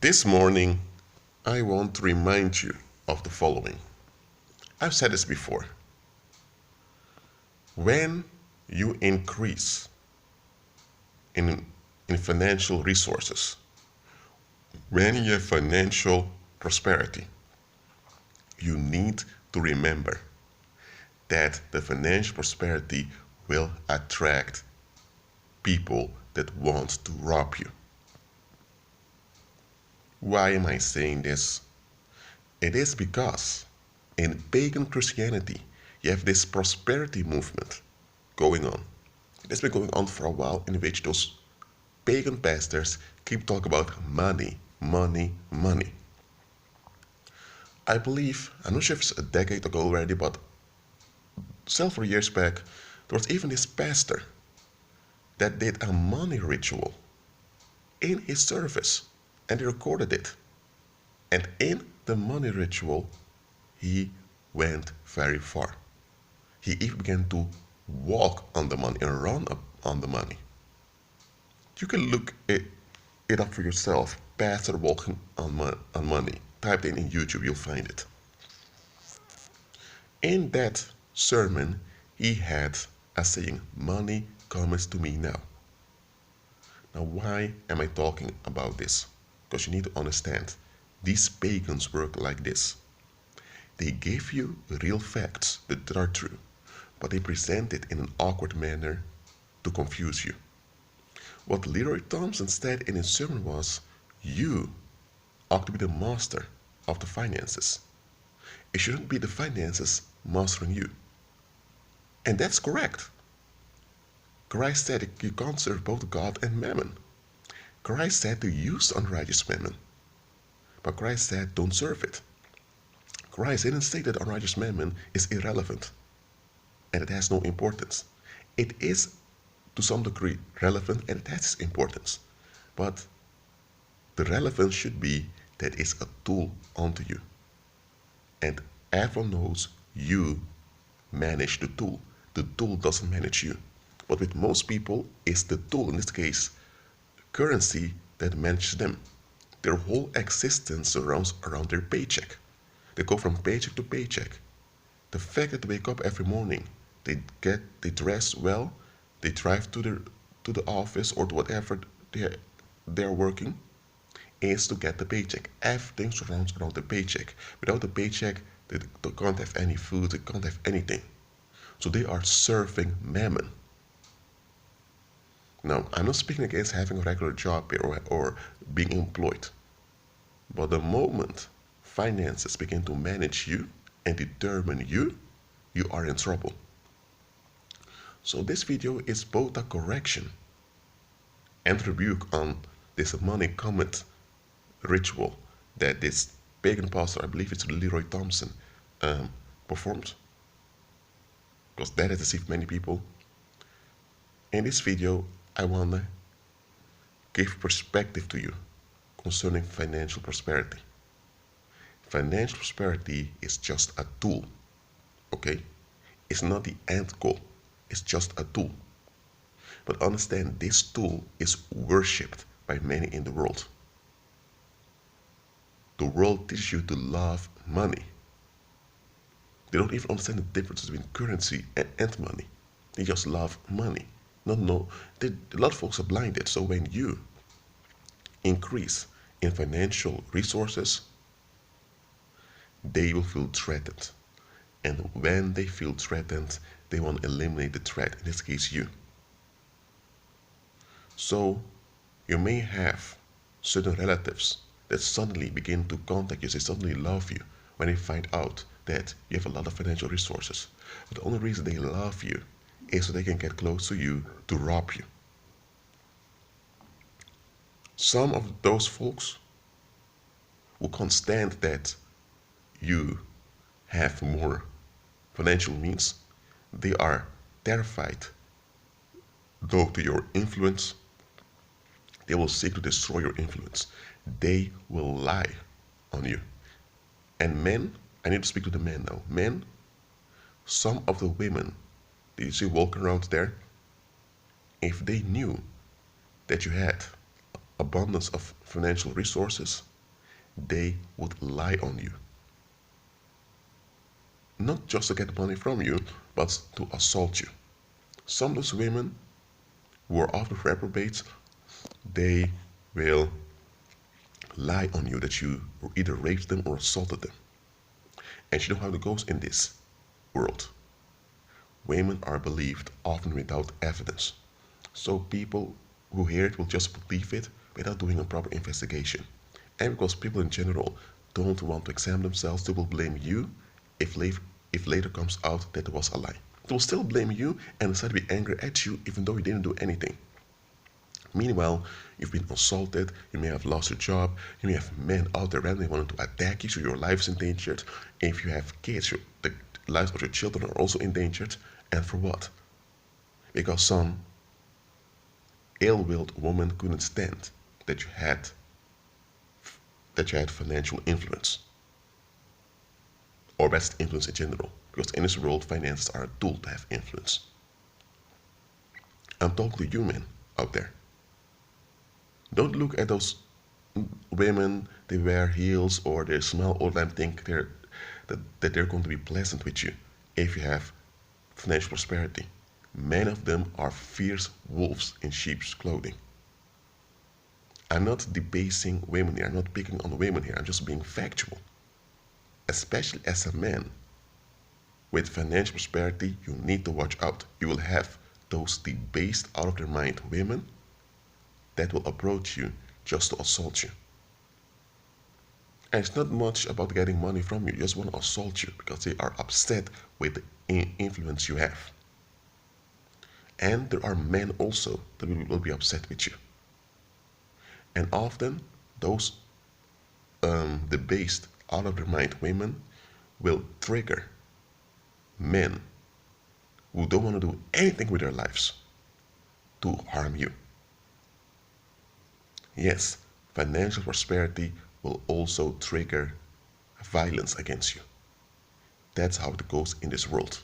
This morning, I want to remind you of the following. I've said this before. When you increase in, in financial resources, when you have financial prosperity, you need to remember that the financial prosperity will attract people that want to rob you. Why am I saying this? It is because in pagan Christianity, you have this prosperity movement going on. It has been going on for a while, in which those pagan pastors keep talking about money, money, money. I believe, I'm not sure if it's a decade ago already, but several years back, there was even this pastor that did a money ritual in his service, and he recorded it. And in the money ritual, he went very far. He even began to walk on the money and run up on the money. You can look it up for yourself. Pastor walking on money. Type it in YouTube, you'll find it. In that sermon, he had a saying, "Money comes to me now." Now, why am I talking about this? Because you need to understand, these pagans work like this. They give you real facts that are true, but they present it in an awkward manner to confuse you. What Leroy Thompson said in his sermon was, you ought to be the master of the finances. It shouldn't be the finances mastering you. And that's correct. Christ said you can't serve both God and Mammon. Christ said to use unrighteous mammon, but Christ said don't serve it. Christ didn't say that unrighteous mammon is irrelevant and it has no importance. It is to some degree relevant and it has importance, but the relevance should be that it's a tool unto you, and everyone knows you manage the tool. The tool doesn't manage you. But with most people, it's the tool, in this case currency, that manages them. Their whole existence surrounds around their paycheck. They go from paycheck to paycheck. The fact that they wake up every morning, they dress well, they drive to the office or to whatever they're working, is to get the paycheck. Everything surrounds around the paycheck. Without the paycheck, they can't have any food, they can't have anything. So they are serving mammon. Now, I'm not speaking against having a regular job or being employed. But the moment finances begin to manage you and determine you, you are in trouble. So this video is both a correction and rebuke on this money comment ritual that this pagan pastor, I believe it's Leroy Thompson, performed, because that has deceived many people. In this video, I want to give perspective to you concerning financial prosperity. Financial prosperity is just a tool, okay? It's not the end goal, it's just a tool. But understand, this tool is worshipped by many in the world. The world teaches you to love money. They don't even understand the difference between currency and money. They just love money. A lot of folks are blinded. So when you increase in financial resources, they will feel threatened. And when they feel threatened, they want to eliminate the threat, in this case you. So you may have certain relatives that suddenly begin to contact you, they suddenly love you when they find out that you have a lot of financial resources. But the only reason they love you is so they can get close to you to rob you. Some of those folks who can't stand that you have more financial means, they are terrified though to your influence. They will seek to destroy your influence. They will lie on you. And men, I need to speak to the men now. Men, some of the women that you see walking around there, if they knew that you had abundance of financial resources, they would lie on you. Not just to get money from you, but to assault you. Some of those women who are often reprobates, they will lie on you that you either raped them or assaulted them. And you know how it goes in this world. Women are believed often without evidence. So people who hear it will just believe it without doing a proper investigation. And because people in general don't want to examine themselves, they will blame you if, if later comes out that it was a lie. They will still blame you and decide to be angry at you even though you didn't do anything. Meanwhile, you've been assaulted, you may have lost your job, you may have men out there randomly wanting to attack you, so your life is endangered. If you have kids, the lives of your children are also endangered. And for what? Because some ill-willed woman couldn't stand that you had financial influence or best influence in general. Because in this world, finances are a tool to have influence. I'm talking to you men out there. Don't look at those women, they wear heels or they smile all the time, think that they're going to be pleasant with you if you have financial prosperity. Many of them are fierce wolves in sheep's clothing. I'm not debasing women here, I'm not picking on women here, I'm just being factual. Especially as a man with financial prosperity, you need to watch out. You will have those debased, out of their mind women that will approach you just to assault you. And it's not much about getting money from you, just want to assault you because they are upset with the influence you have. And there are men also that will be upset with you. And often those debased, out of their mind women will trigger men who don't want to do anything with their lives to harm you. Yes, financial prosperity will also trigger violence against you. That's how it goes in this world.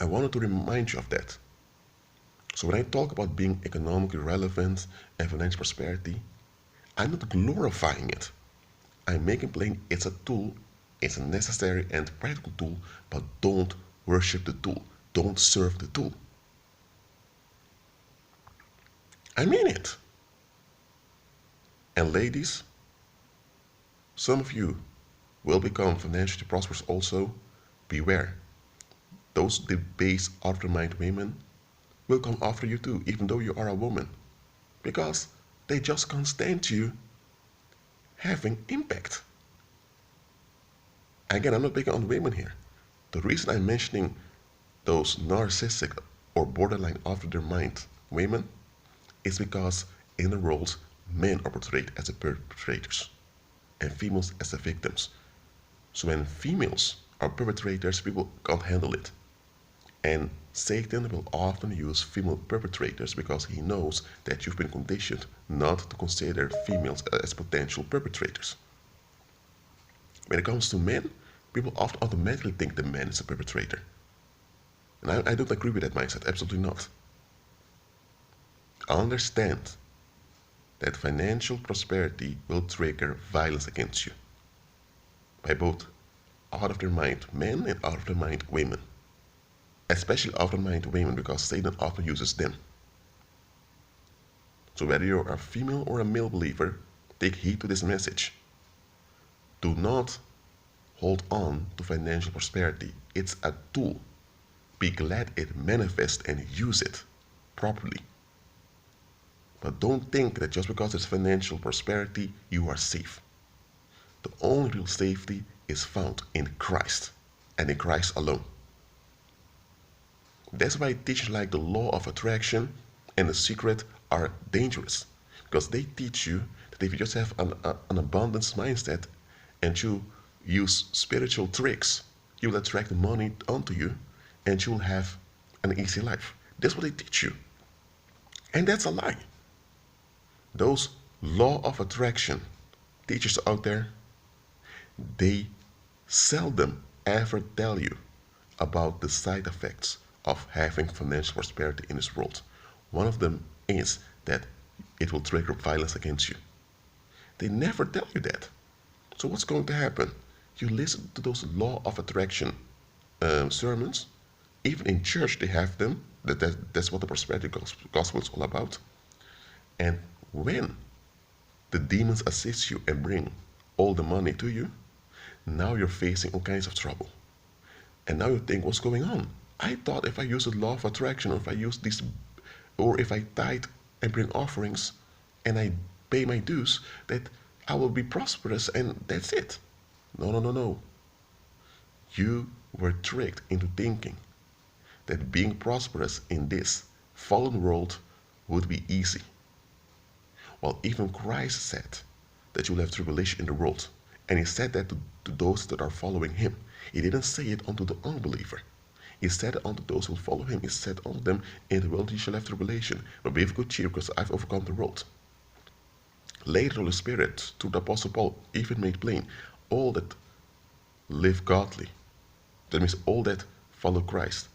I wanted to remind you of that. So when I talk about being economically relevant and financial prosperity, I'm not glorifying it. I'm making plain it's a tool, it's a necessary and practical tool, but don't worship the tool. Don't serve the tool. I mean it. And ladies, some of you will become financially prosperous also. Beware. Those debased, out of their mind women will come after you too, even though you are a woman. Because they just can't stand you having impact. Again, I'm not picking on women here. The reason I'm mentioning those narcissistic or borderline after their mind women is because in the world, men are portrayed as the perpetrators and females as the victims. So when females are perpetrators, people can't handle it. And Satan will often use female perpetrators because he knows that you've been conditioned not to consider females as potential perpetrators. When it comes to men, people often automatically think the man is a perpetrator. And I don't agree with that mindset, absolutely not. Understand that financial prosperity will trigger violence against you by both out of their mind men and out of their mind women. Especially out of their mind women because Satan often uses them. So whether you're a female or a male believer, take heed to this message. Do not hold on to financial prosperity. It's a tool. Be glad it manifests and use it properly. But don't think that just because it's financial prosperity, you are safe. The only real safety is found in Christ and in Christ alone. That's why teachings like the law of attraction and the secret are dangerous. Because they teach you that if you just have an abundance mindset and you use spiritual tricks, you will attract money onto you and you will have an easy life. That's what they teach you. And that's a lie. Those law of attraction teachers out there, they seldom ever tell you about the side effects of having financial prosperity in this world. One of them is that it will trigger violence against you. They never tell you that. So what's going to happen? You listen to those law of attraction sermons. Even in church they have them. That's what the prosperity gospel is all about. And when the demons assist you and bring all the money to you, now you're facing all kinds of trouble. And now you think, what's going on? I thought if I use the law of attraction, or if I use this, or if I tithe and bring offerings and I pay my dues, that I will be prosperous and that's it. No, no, no, no. You were tricked into thinking that being prosperous in this fallen world would be easy. Well, even Christ said that you will have tribulation in the world. And he said that to those that are following him. He didn't say it unto the unbeliever. He said unto those who follow him, he said unto them, in the world you shall have tribulation, but be of good cheer, because I've overcome the world. Later, the Holy Spirit, through the Apostle Paul, even made plain, all that live godly, that means all that follow Christ,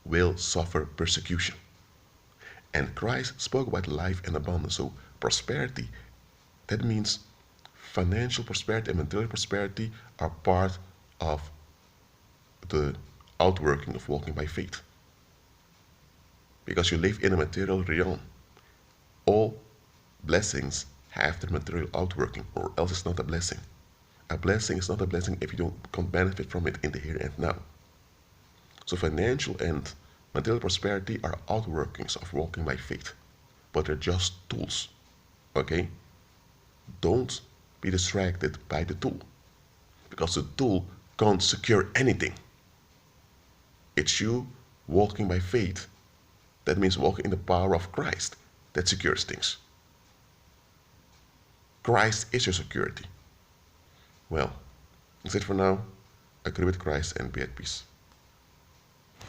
will suffer persecution. And Christ spoke about life and abundance. So prosperity, that means financial prosperity and material prosperity are part of the outworking of walking by faith. Because you live in a material realm, all blessings have their material outworking, or else it's not a blessing. A blessing is not a blessing if you can't benefit from it in the here and now. So financial and material prosperity are outworkings of walking by faith, but they're just tools. Okay? Don't be distracted by the tool, because the tool can't secure anything. It's you walking by faith. That means walking in the power of Christ that secures things. Christ is your security. Well, that's it for now. Agree with Christ and be at peace.